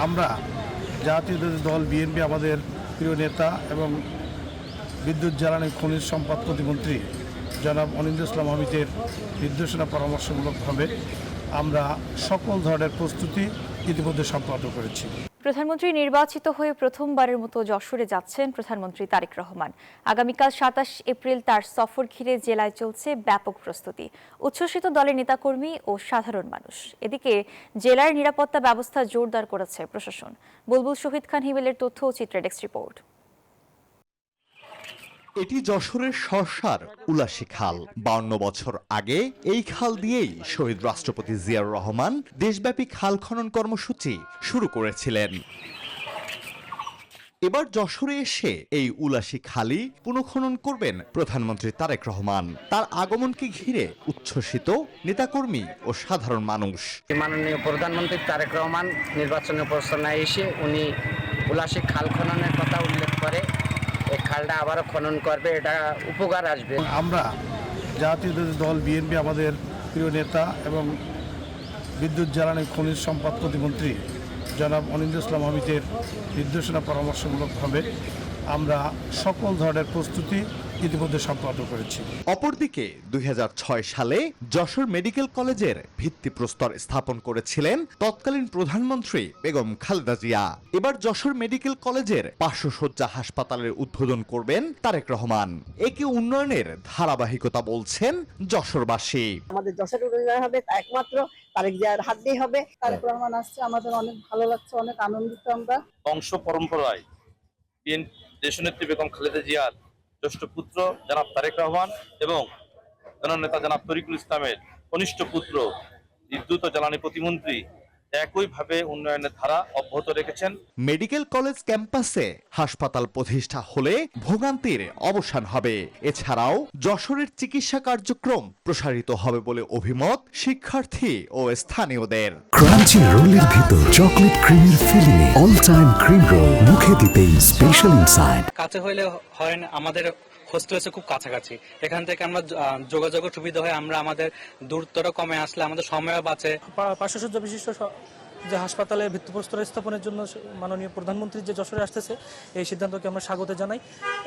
আমরা জাতীয় দল বিএনপি আমাদের প্রিয় নেতা এবং বিদ্যুৎ জ্বালানি খনিজ সম্পদ প্রতিমন্ত্রী জনাব অনিন্দ্র ইসলাম হামিদের নির্দেশনা পরামর্শমূলকভাবে আমরা সকল ধরনের প্রস্তুতি ইতিমধ্যে সম্পন্ন করেছি। প্রধানমন্ত্রী নির্বাচিত হয়ে প্রথমবারের মতো যশোরে যাচ্ছেন প্রধানমন্ত্রী তারেক রহমান। আগামীকাল ২৭ এপ্রিল তার সফর ঘিরে জেলায় চলছে ব্যাপক প্রস্তুতি। উচ্ছ্বসিত দলের নেতাকর্মী ও সাধারণ মানুষ। এদিকে জেলার নিরাপত্তা ব্যবস্থা জোরদার করেছে প্রশাসন। বুলবুল শহীদ খান হিমেলের তথ্য ও চিত্রে ডেস্ক রিপোর্ট। এটি যশোরের শর্ষার উলাসী খাল। ৫২ বছর আগে এই খাল দিয়েই শহীদ রাষ্ট্রপতি জিয়াউর রহমান দেশব্যাপী খাল খনন কর্মসূচি শুরু করেছিলেন। এবার যশোরে এসে এই উলাসী খালি পুনঃখনন করবেন প্রধানমন্ত্রী তারেক রহমান। তার আগমনকে ঘিরে উচ্ছ্বসিত নেতাকর্মী ও সাধারণ মানুষ। মাননীয় প্রধানমন্ত্রী তারেক রহমান নির্বাচনী প্রচারণায় এসে উনি উলাসী খাল খননের কথা উল্লেখ করে এই খালটা আবারও খনন করবে, এটা উপকার আসবে। আমরা জাতীয় দল বিএনপি আমাদের প্রিয় নেতা এবং বিদ্যুৎ জ্বালানি খনিজ সম্পদ প্রতিমন্ত্রী জনাব অনিন্দ্র ইসলাম হামিদের নির্দেশনা পরামর্শমূলকভাবে আমরা সকল ধরনের প্রস্তুতি ইতিমধ্যে সম্পন্ন করেছি। অপরদিকে ২০০৬ সালে যশোর মেডিকেল কলেজের ভিত্তিপ্রস্তর স্থাপন করেছিলেন তৎকালীন প্রধানমন্ত্রী বেগম খালেদা জিয়া। এবার যশোর মেডিকেল কলেজের ৫০০ শয্যা হাসপাতালের উদ্বোধন করবেন তারেক রহমান। একে উন্নয়নের ধারাবাহিকতা বলছেন যশোরবাসী। আমাদের যশোরের উন্নয়ন হবে একমাত্র তারেক জিয়ার হাত দিয়ে হবে। তারেক রহমান আসছে, আমাদের অনেক ভালো লাগছে, অনেক আনন্দিত আমরা। বংশ পরম্পরায় দেশনেত্রী বেগম খালেদা জিয়ার জ্যেষ্ঠ পুত্র জনাব তারেক রহমান এবং জননেতা জনাব তরিকুল ইসলামের কনিষ্ঠ পুত্র বিদ্যুৎ ও জ্বালানি প্রতিমন্ত্রী একইভাবে উন্নয়নের ধারা অব্যাহত রেখেছেন। মেডিকেল কলেজ ক্যাম্পাসে হাসপাতাল প্রতিষ্ঠা হলে ভোগান্তির অবসান হবে। এছাড়াও যশোরের চিকিৎসা কার্যক্রম প্রসারিত হবে বলে অভিমত শিক্ষার্থী ও স্থানীয়দের। ক্রাঞ্চি রোলের ভিতর চকলেট ক্রিমের ফিলিং, অল টাইম ক্রিম রোল, মুখে দিতেই স্পেশাল ইনসাইড। কাছে হইলে হয় না, আমাদের হোস্টেল হচ্ছে খুব কাছাকাছি। এখান থেকে আমরা যোগাযোগের সুবিধা হয়, আমরা আমাদের দূরত্বটা কমে আসলে আমাদের সময়ও বাঁচে। ৫০০ শয্যা বিশিষ্ট যে হাসপাতালে ভিত্তিপ্রস্তর স্থাপনের জন্য মাননীয় প্রধানমন্ত্রী যে যশোরে আসতেছে, এই সিদ্ধান্তকে আমরা স্বাগত জানাই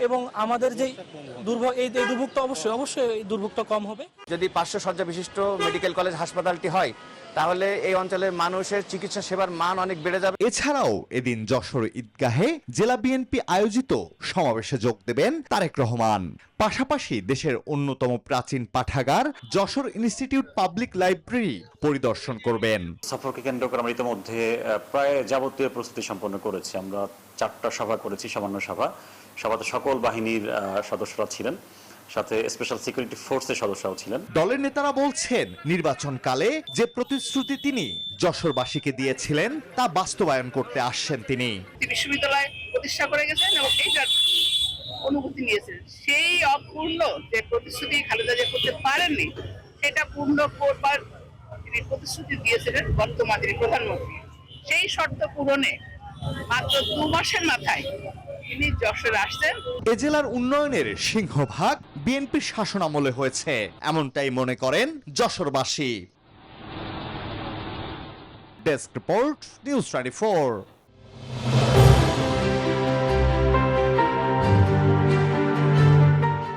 এবং আমাদের যে এই দুর্ভোগটা অবশ্যই এই দুর্ভোগটা কম হবে। যদি ৫০০ শয্যা বিশিষ্ট মেডিকেল কলেজ হাসপাতালটি হয় তাহলে এই অঞ্চলের মানুষের চিকিৎসা সেবার মান অনেক বেড়ে যাবে। এছাড়াও এদিন যশোর ঈদগাহে জেলা বিএনপি আয়োজিত সমাবেশে যোগ দেবেন তারেক রহমান। পাশাপাশি দেশের অন্যতম প্রাচীন পাঠাগার যশোর ইনস্টিটিউট পাবলিক লাইব্রেরি পরিদর্শন করবেন। সফরকে কেন্দ্র করে আমরা ইতিমধ্যে প্রায় যাবতীয় প্রস্তুতি সম্পন্ন করেছি। আমরা ৪টা সভা করেছি, সামান্য সভাতে সকল বাহিনীর সদস্যরা ছিলেন, সাথে স্পেশাল সিকিউরিটি ফোর্সের সদস্যরাও ছিলেন। দলের নেতারা বলছেন নির্বাচনকালে যে প্রতিশ্রুতি তিনি যশোরবাসীকে দিয়েছিলেন তা বাস্তবায়ন করতে আসছেন তিনি। বিশ্ববিদ্যালয় প্রতিষ্ঠা করে গেছেন এবং এইটার অনুভূতি নিয়েছেন। সেই অপূর্ণ যে প্রতিশ্রুতি খালেদা জিয়া করতে পারেননি সেটা পূর্ণ করবার তিনি প্রতিশ্রুতি দিয়েছিলেন বর্তমান তিনি প্রধানমন্ত্রী। সেই শর্ত পূরণে মাত্র ২ মাসের মাথায় তিনি যশোরে আসছেন। এ জেলার উন্নয়নের সিংহভাগ বিএনপির শাসনামলে হয়েছে, এমনটাই মনে করেন যশোরবাসী। Desk report, news 24।